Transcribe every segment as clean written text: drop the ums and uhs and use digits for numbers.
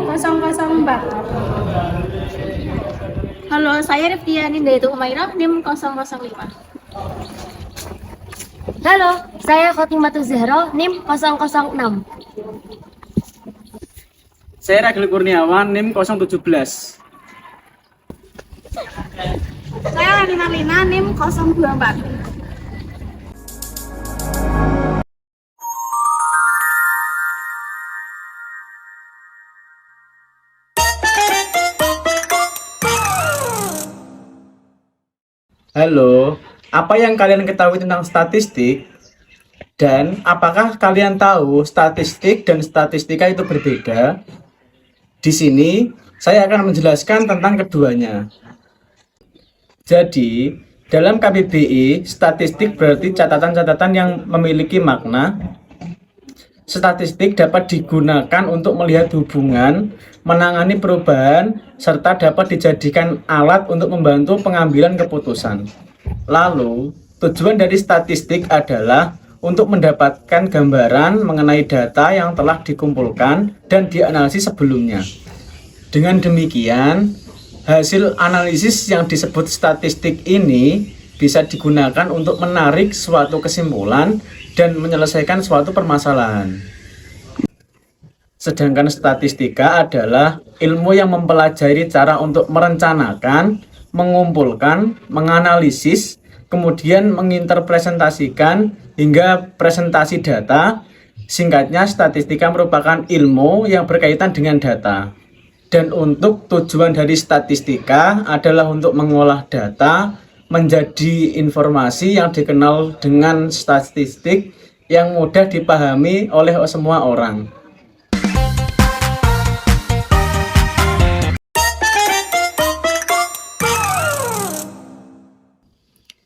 004. Halo, saya Rifdiani dari Humairah, NIM 005. Halo, saya Khotimatul Zahra, NIM 006. Saya Ragil Kurniawan, NIM 017. Saya Lina, NIM 024. Halo, apa yang kalian ketahui tentang statistik? Dan apakah kalian tahu statistik dan statistika itu berbeda? Di sini saya akan menjelaskan tentang keduanya. Jadi, dalam KBBI, statistik berarti catatan-catatan yang memiliki makna. Statistik dapat digunakan untuk melihat hubungan, menangani perubahan, serta dapat dijadikan alat untuk membantu pengambilan keputusan. Lalu, tujuan dari statistik adalah untuk mendapatkan gambaran mengenai data yang telah dikumpulkan dan dianalisis sebelumnya. Dengan demikian, hasil analisis yang disebut statistik ini bisa digunakan untuk menarik suatu kesimpulan dan menyelesaikan suatu permasalahan. Sedangkan statistika adalah ilmu yang mempelajari cara untuk merencanakan, mengumpulkan, menganalisis, kemudian menginterpresentasikan hingga presentasi data. Singkatnya, statistika merupakan ilmu yang berkaitan dengan data. Dan untuk tujuan dari statistika adalah untuk mengolah data menjadi informasi yang dikenal dengan statistik yang mudah dipahami oleh semua orang.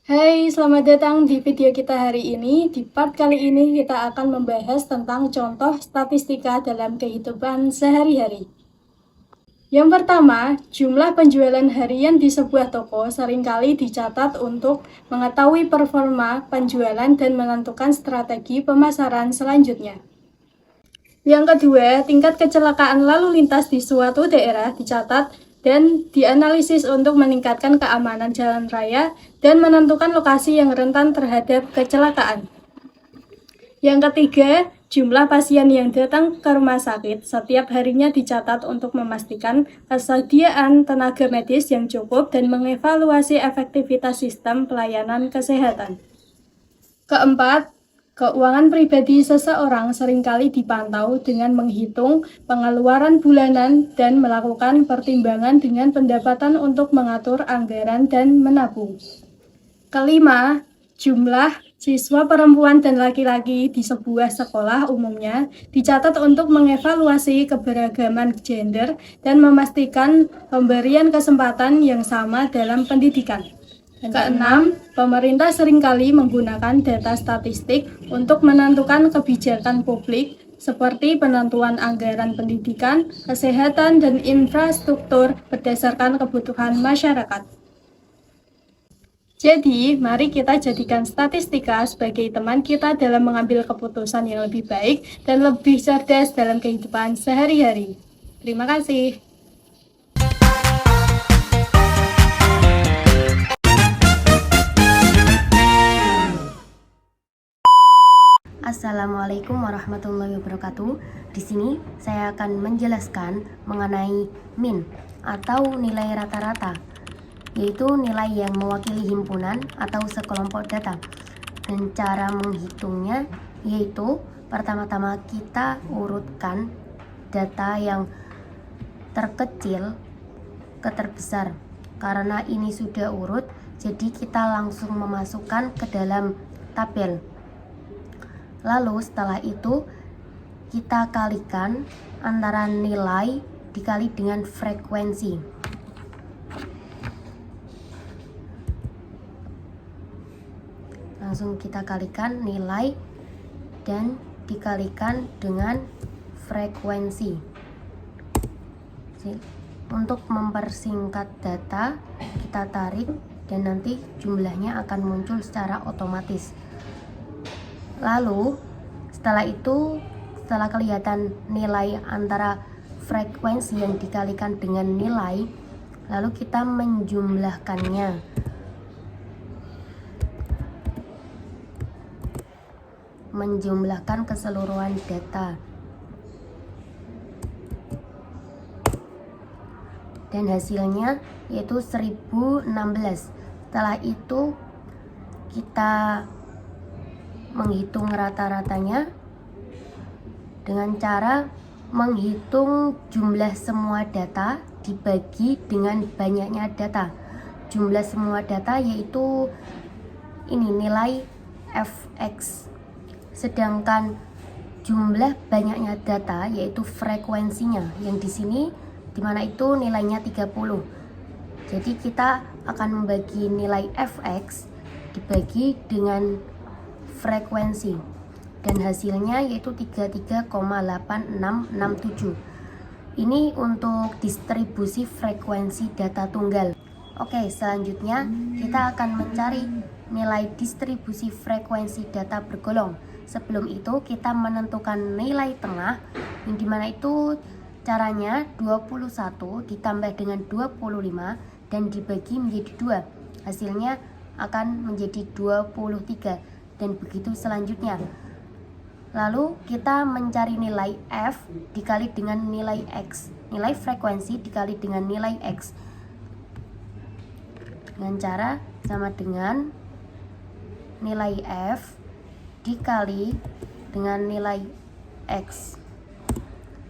Hai, selamat datang di video kita hari ini. Di part kali ini kita akan membahas tentang contoh statistika dalam kehidupan sehari-hari. Yang pertama, jumlah penjualan harian di sebuah toko seringkali dicatat untuk mengetahui performa penjualan dan menentukan strategi pemasaran selanjutnya. Yang kedua, tingkat kecelakaan lalu lintas di suatu daerah dicatat dan dianalisis untuk meningkatkan keamanan jalan raya dan menentukan lokasi yang rentan terhadap kecelakaan. Yang ketiga, jumlah pasien yang datang ke rumah sakit setiap harinya dicatat untuk memastikan kesediaan tenaga medis yang cukup dan mengevaluasi efektivitas sistem pelayanan kesehatan. Keempat, keuangan pribadi seseorang seringkali dipantau dengan menghitung pengeluaran bulanan dan melakukan pertimbangan dengan pendapatan untuk mengatur anggaran dan menabung. Kelima, jumlah siswa perempuan dan laki-laki di sebuah sekolah umumnya dicatat untuk mengevaluasi keberagaman gender dan memastikan pemberian kesempatan yang sama dalam pendidikan. Keenam, pemerintah seringkali menggunakan data statistik untuk menentukan kebijakan publik seperti penentuan anggaran pendidikan, kesehatan, dan infrastruktur berdasarkan kebutuhan masyarakat. Jadi, mari kita jadikan statistika sebagai teman kita dalam mengambil keputusan yang lebih baik dan lebih cerdas dalam kehidupan sehari-hari. Terima kasih. Assalamualaikum warahmatullahi wabarakatuh. Di sini saya akan menjelaskan mengenai min atau nilai rata-rata, yaitu nilai yang mewakili himpunan atau sekelompok data. Dan cara menghitungnya yaitu pertama-tama kita urutkan data yang terkecil ke terbesar. Karena ini sudah urut, jadi kita langsung memasukkan ke dalam tabel. Lalu setelah itu kita kalikan antara nilai dikali dengan frekuensi. Langsung kita kalikan nilai dan dikalikan dengan frekuensi. Untuk mempersingkat data, kita tarik dan nanti jumlahnya akan muncul secara otomatis. Lalu setelah itu, setelah kelihatan nilai antara frekuensi yang dikalikan dengan nilai, lalu kita menjumlahkannya. Menjumlahkan keseluruhan data. Dan hasilnya yaitu 1016. Setelah itu kita menghitung rata-ratanya dengan cara menghitung jumlah semua data dibagi dengan banyaknya data. Jumlah semua data yaitu ini nilai fx. Sedangkan jumlah banyaknya data yaitu frekuensinya yang di sini dimana itu nilainya 30. Jadi kita akan membagi nilai fx dibagi dengan frekuensi. Dan hasilnya yaitu 33,8667. Ini untuk distribusi frekuensi data tunggal. Oke, selanjutnya kita akan mencari nilai distribusi frekuensi data bergolong. Sebelum itu kita menentukan nilai tengah, yang dimana itu caranya 21 ditambah dengan 25 dan dibagi menjadi 2. Hasilnya akan menjadi 23 dan begitu selanjutnya. Lalu kita mencari nilai F dikali dengan nilai X. Nilai frekuensi dikali dengan nilai X. Dengan cara sama dengan nilai F dikali dengan nilai X.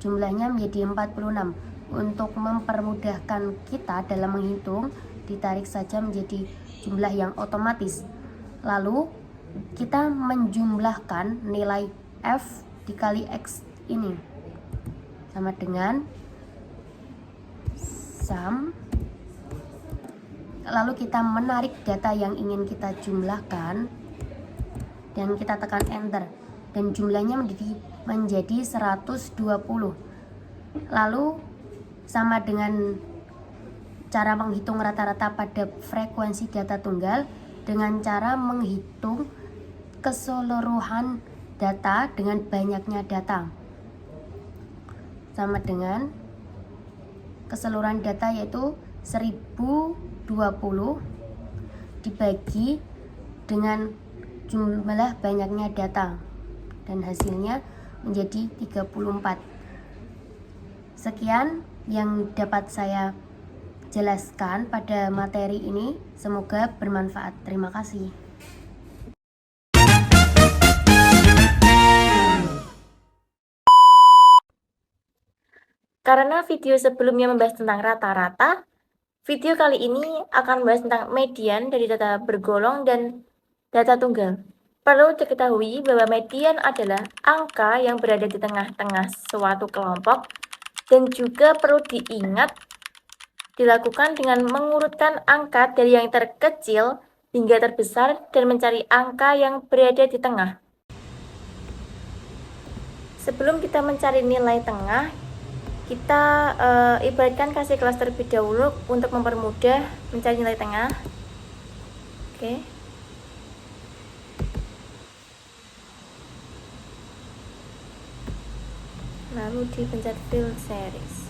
Jumlahnya menjadi 46. Untuk mempermudahkan kita dalam menghitung, ditarik saja menjadi jumlah yang otomatis. Lalu kita menjumlahkan nilai F dikali X ini sama dengan sum. Lalu kita menarik data yang ingin kita jumlahkan dan kita tekan enter dan jumlahnya menjadi 120. Lalu sama dengan cara menghitung rata-rata pada frekuensi data tunggal dengan cara menghitung keseluruhan data dengan banyaknya data. Sama dengan keseluruhan data yaitu 1020 dibagi dengan jumlah banyaknya data dan hasilnya menjadi 34. Sekian yang dapat saya jelaskan pada materi ini, semoga bermanfaat. Terima kasih. Karena video sebelumnya membahas tentang rata-rata, video kali ini akan membahas tentang median dari data bergolong dan data tunggal. Perlu diketahui bahwa median adalah angka yang berada di tengah-tengah suatu kelompok dan juga perlu diingat dilakukan dengan mengurutkan angka dari yang terkecil hingga terbesar dan mencari angka yang berada di tengah. Sebelum kita mencari nilai tengah, kita ibaratkan kasih kelas terlebih dahulu untuk mempermudah mencari nilai tengah. Oke. Lalu dipencet fill series.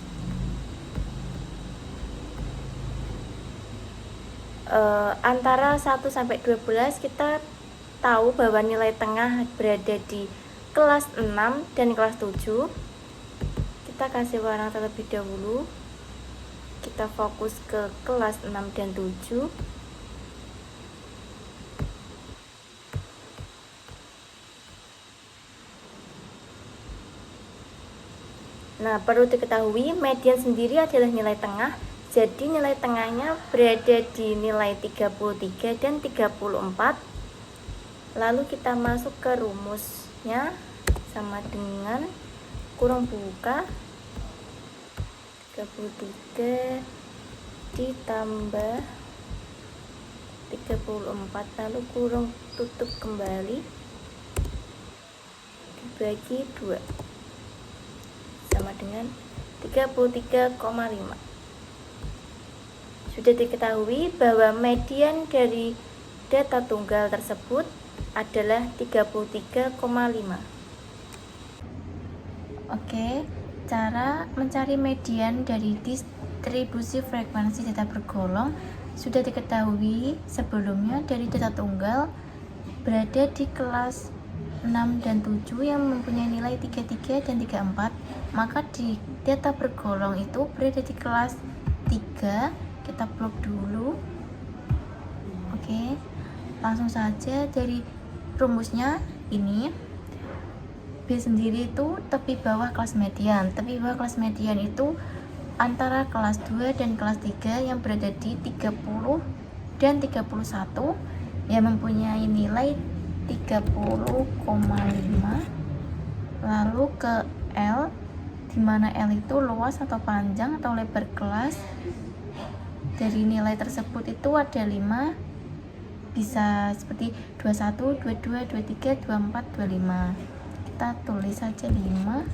Antara 1 sampai 12 kita tahu bahwa nilai tengah berada di kelas 6 dan kelas 7. Kita kasih warna terlebih dahulu. Kita fokus ke kelas 6 dan 7. Nah, perlu diketahui median sendiri adalah nilai tengah. Jadi nilai tengahnya berada di nilai 33 dan 34. Lalu kita masuk ke rumusnya sama dengan kurung buka 33 ditambah 34, lalu kurung tutup kembali dibagi 2 sama dengan 33,5. Sudah diketahui bahwa median dari data tunggal tersebut adalah 33,5. Oke, Cara mencari median dari distribusi frekuensi data bergolong sudah diketahui sebelumnya dari data tunggal berada di kelas 6 dan 7 yang mempunyai nilai 33 dan 34, maka di data bergolong itu berada di kelas 3. Kita plot dulu. Oke, langsung saja dari rumusnya ini. B sendiri itu tepi bawah kelas median. Tepi bawah kelas median itu antara kelas 2 dan kelas 3 yang berada di 30 dan 31 yang mempunyai nilai 30,5. Lalu ke L, di mana L itu luas atau panjang atau lebar kelas. Dari nilai tersebut itu ada 5, bisa seperti 21, 22, 23, 24, 25. Kita tulis saja 5.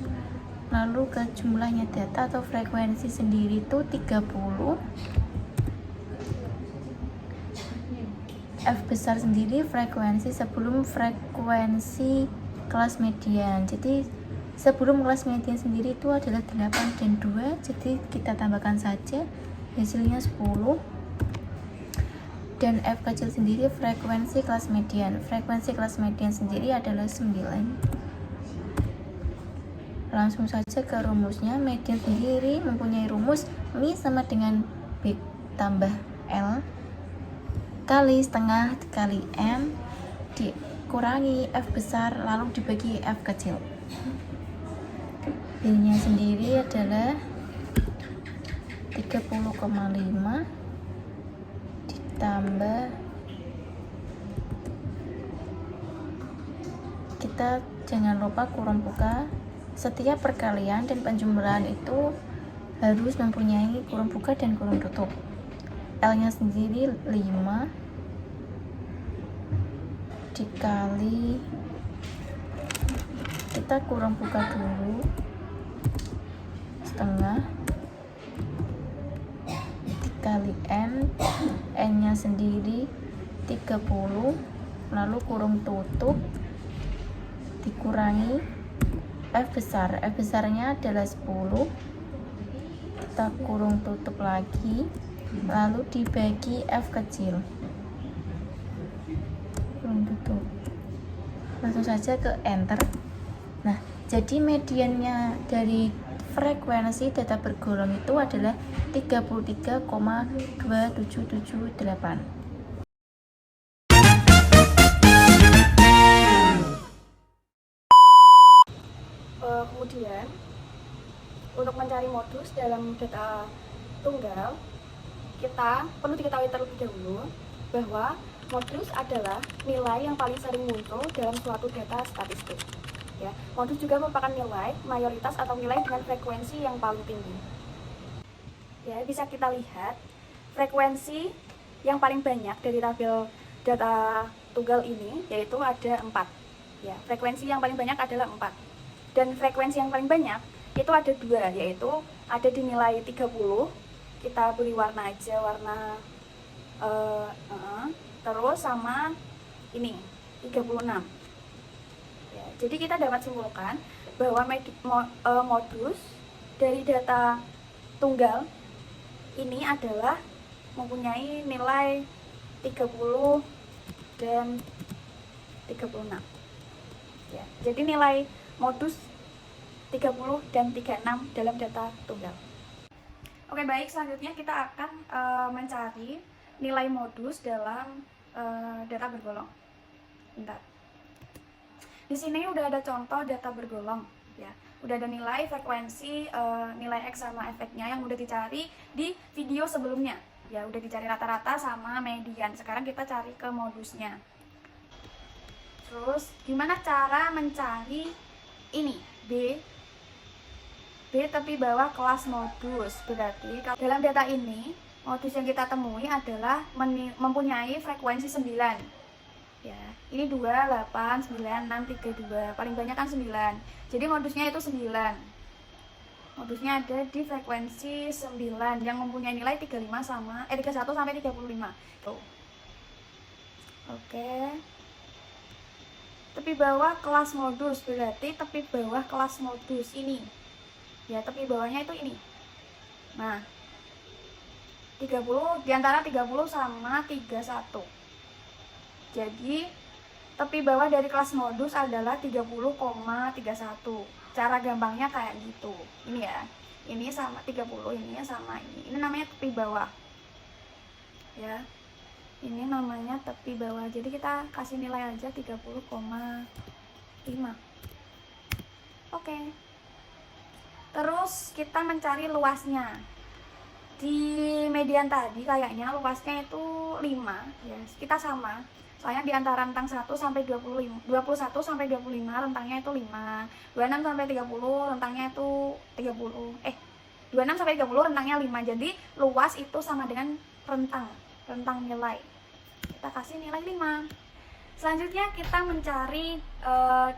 Lalu ke jumlahnya data atau frekuensi sendiri itu 30. F besar sendiri frekuensi sebelum frekuensi kelas median. Jadi sebelum kelas median sendiri itu adalah 8 dan 2. Jadi kita tambahkan saja, hasilnya 10. Dan F kecil sendiri frekuensi kelas median. Frekuensi kelas median sendiri adalah 9. Langsung saja ke rumusnya. Median sendiri mempunyai rumus Mi sama dengan B tambah L kali setengah kali M dikurangi F besar lalu dibagi F kecil. B nya sendiri adalah 30,5 ditambah, kita jangan lupa kurung buka. Setiap perkalian dan penjumlahan itu harus mempunyai kurung buka dan kurung tutup. L nya sendiri 5 dikali, kita kurung buka dulu, setengah dikali N nya sendiri 30, lalu kurung tutup dikurangi F besar. F besarnya adalah 10, kita kurung tutup lagi, lalu dibagi F kecil, kurung tutup, langsung saja ke enter. Nah, jadi mediannya dari frekuensi data bergolong itu adalah 33,2778. Kemudian untuk mencari modus dalam data tunggal, kita perlu diketahui terlebih dahulu bahwa modus adalah nilai yang paling sering muncul dalam suatu data statistik. Ya, modus juga merupakan nilai mayoritas atau nilai dengan frekuensi yang paling tinggi. Ya, bisa kita lihat frekuensi yang paling banyak dari tabel data tunggal ini yaitu ada 4. Ya, frekuensi yang paling banyak adalah 4. Dan frekuensi yang paling banyak itu ada 2, yaitu ada di nilai 30. Kita beri warna aja, warna terus sama ini 36. Ya, jadi kita dapat simpulkan bahwa modus dari data tunggal ini adalah mempunyai nilai 30 dan 36. Ya, jadi nilai modus 30 dan 36 dalam data tunggal. Oke, baik, selanjutnya kita akan mencari nilai modus dalam data bergolong. Bentar. Di sini udah ada contoh data bergolong, ya. Udah ada nilai frekuensi, nilai X sama efeknya yang udah dicari di video sebelumnya. Ya, udah dicari rata-rata sama median. Sekarang kita cari ke modusnya. Terus, gimana cara mencari ini B tepi bawah kelas modus? Berarti dalam data ini modus yang kita temui adalah mempunyai frekuensi 9. Ya, ini 2, 8, 9, 6, 3, 2. Paling banyak kan 9. Jadi modusnya itu 9. Modusnya ada di frekuensi 9 yang mempunyai nilai 31 sampai 35. Tuh. Oke. Tepi bawah kelas modus berarti tepi bawah kelas modus ini. Ya, tepi bawahnya itu ini. Nah, 30 diantara 30 sama 31. Jadi tepi bawah dari kelas modus adalah 30,31. Cara gampangnya kayak gitu. Ini ya. Ini sama 30, ini sama ini. Ini namanya tepi bawah. Ya. Ini namanya tepi bawah. Jadi kita kasih nilai aja 30,5. Oke. Terus kita mencari luasnya. Di median tadi kayaknya luasnya itu 5 ya. Kita sama. Soalnya di antara rentang 1 sampai 25, 21 sampai 25 rentangnya itu 5. 26 sampai 30 rentangnya itu 30. 26 sampai 30 rentangnya 5. Jadi luas itu sama dengan rentang nilai. Kita kasih nilai 5. Selanjutnya kita mencari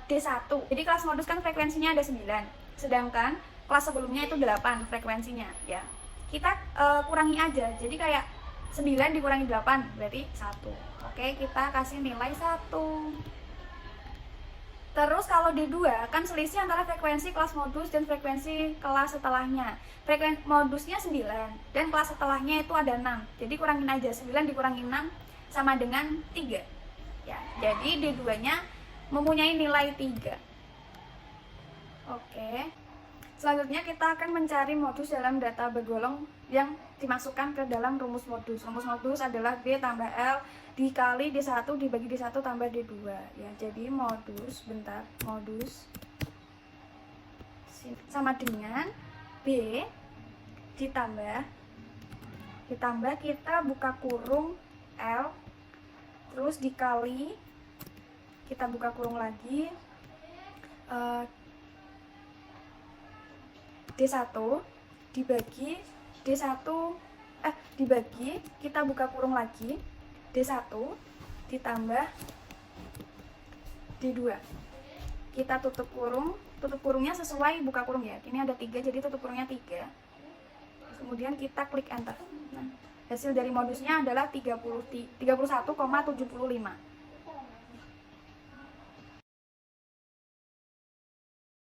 D1. Jadi kelas modus kan frekuensinya ada 9. Sedangkan kelas sebelumnya itu 8 frekuensinya ya. Kita kurangi aja. Jadi kayak 9 dikurangi 8 berarti 1. Oke, kita kasih nilai 1. Terus kalau D2 kan selisih antara frekuensi kelas modus dan frekuensi kelas setelahnya. Frekuensi modusnya 9 dan kelas setelahnya itu ada 6. Jadi kurangin aja, 9 dikurangi 6 sama dengan 3. Ya, jadi D2-nya mempunyai nilai 3. Oke. Selanjutnya kita akan mencari modus dalam data bergolong yang dimasukkan ke dalam rumus modus. Rumus modus adalah B tambah L dikali D1 dibagi D1 tambah D2 ya. Jadi modus sama dengan B ditambah kita buka kurung L terus dikali kita buka kurung lagi D1 dibagi kita buka kurung lagi D1 ditambah D2. Kita tutup kurungnya sesuai buka kurung ya. Ini ada 3 jadi tutup kurungnya 3. Kemudian kita klik enter. Nah, hasil dari modusnya adalah 31,75.